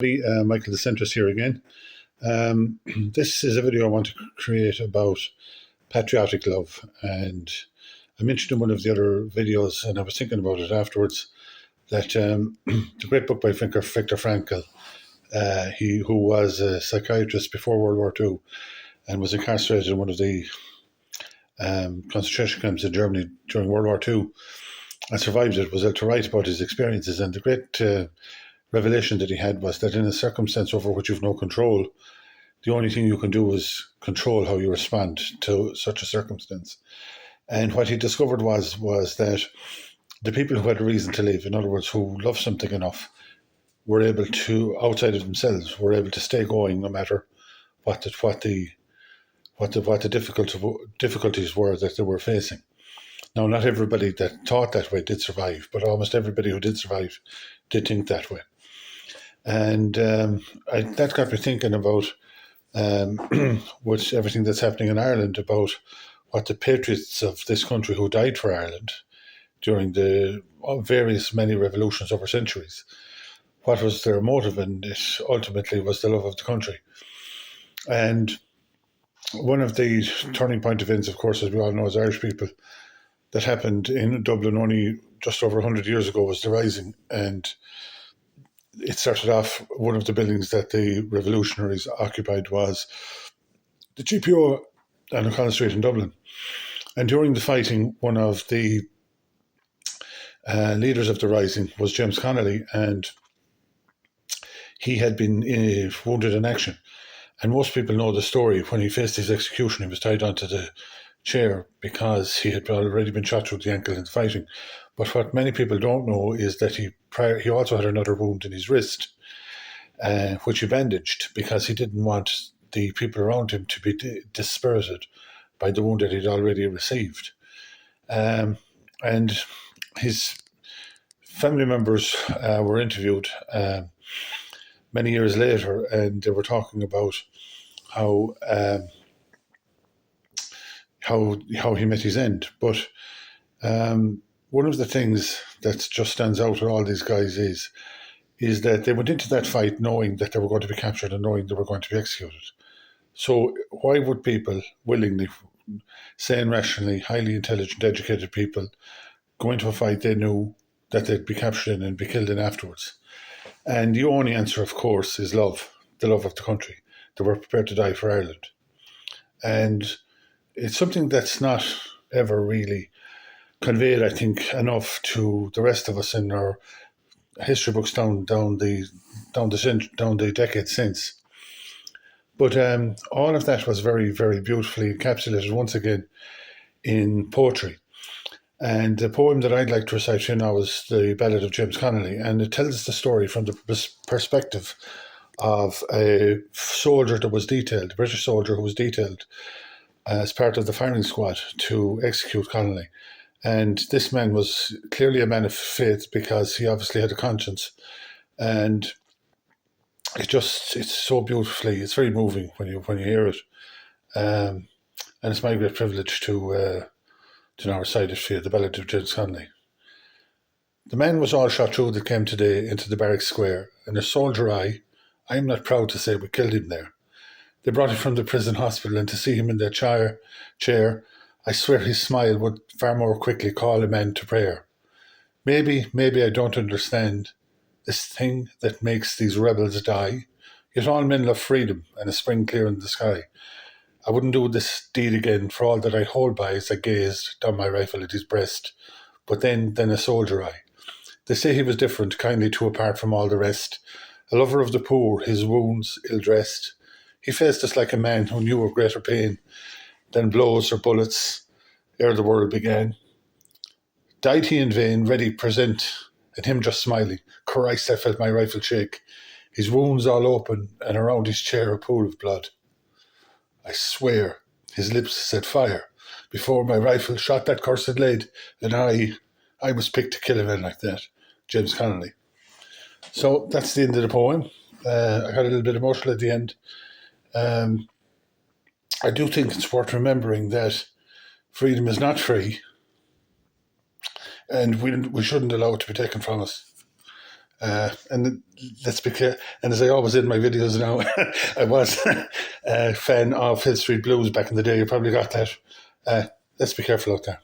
Michael DeCentris here again. This is a video I want to create about patriotic love, and I mentioned in one of the other videos, and I was thinking about it afterwards, that the great book by Viktor Frankl, who was a psychiatrist before World War II and was incarcerated in one of the concentration camps in Germany during World War II and survived it, was able to write about his experiences. And the great revelation that he had was that in a circumstance over which you've no control, the only thing you can do is control how you respond to such a circumstance. And what he discovered was that the people who had a reason to live, in other words, who loved something enough, were able to, outside of themselves, were able to stay going no matter what the difficulties were that they were facing. Now, not everybody that thought that way did survive, but almost everybody who did survive did think that way. And that got me thinking about with everything that's happening in Ireland, about what the patriots of this country who died for Ireland during the various many revolutions over centuries, what was their motive, and it ultimately was the love of the country. And one of the turning point events, of course, as we all know as Irish people, that happened in Dublin only just over 100 years ago was the Rising. And it started off, one of the buildings that the revolutionaries occupied was the GPO on O'Connell Street in Dublin. And during the fighting, one of the leaders of the Rising was James Connolly, and he had been wounded in action. And most people know the story. When he faced his execution, he was tied onto the chair because he had already been shot through the ankle in the fighting. But what many people don't know is that he also had another wound in his wrist, which he bandaged because he didn't want the people around him to be dispirited by the wound that he'd already received. And his family members were interviewed many years later, and they were talking about how he met his end. But one of the things that just stands out with all these guys is that they went into that fight knowing that they were going to be captured and knowing they were going to be executed. So why would people willingly, sane, rationally, highly intelligent, educated people go into a fight they knew that they'd be captured in and be killed in afterwards? And the only answer, of course, is love, the love of the country. They were prepared to die for Ireland. And it's something that's not ever really conveyed, I think, enough to the rest of us in our history books down the decades since. But all of that was very, very beautifully encapsulated once again in poetry. And the poem that I'd like to recite to you now is the Ballad of James Connolly, and it tells the story from the perspective of a soldier that was detailed, a British soldier who was detailed as part of the firing squad to execute Connolly. And this man was clearly a man of faith because he obviously had a conscience. And it's so beautifully, it's very moving when you hear it. And it's my great privilege to now recite it for you, the Ballad of James Connolly. The man was all shot through that came today into the barracks square, and a soldier I am not proud to say we killed him there. They brought him from the prison hospital, and to see him in that chair, I swear his smile would far more quickly call a man to prayer. Maybe I don't understand this thing that makes these rebels die, yet all men love freedom and a spring clear in the sky. I wouldn't do this deed again for all that I hold by as I gazed down my rifle at his breast. But then a soldier I. They say he was different, kindly too apart from all the rest. A lover of the poor, his wounds ill-dressed. He faced us like a man who knew of greater pain than blows or bullets ere the world began. Died he in vain, ready, present, and him just smiling. Christ, I felt my rifle shake. His wounds all open, and around his chair a pool of blood. I swear his lips set fire before my rifle shot that cursed lead, and I was picked to kill a man like that. James Connolly. So that's the end of the poem. I got a little bit emotional at the end. I do think it's worth remembering that freedom is not free, and we shouldn't allow it to be taken from us. And let's be clear, and as I always in my videos now, I was a fan of Hill Street Blues back in the day. You probably got that. Let's be careful out there.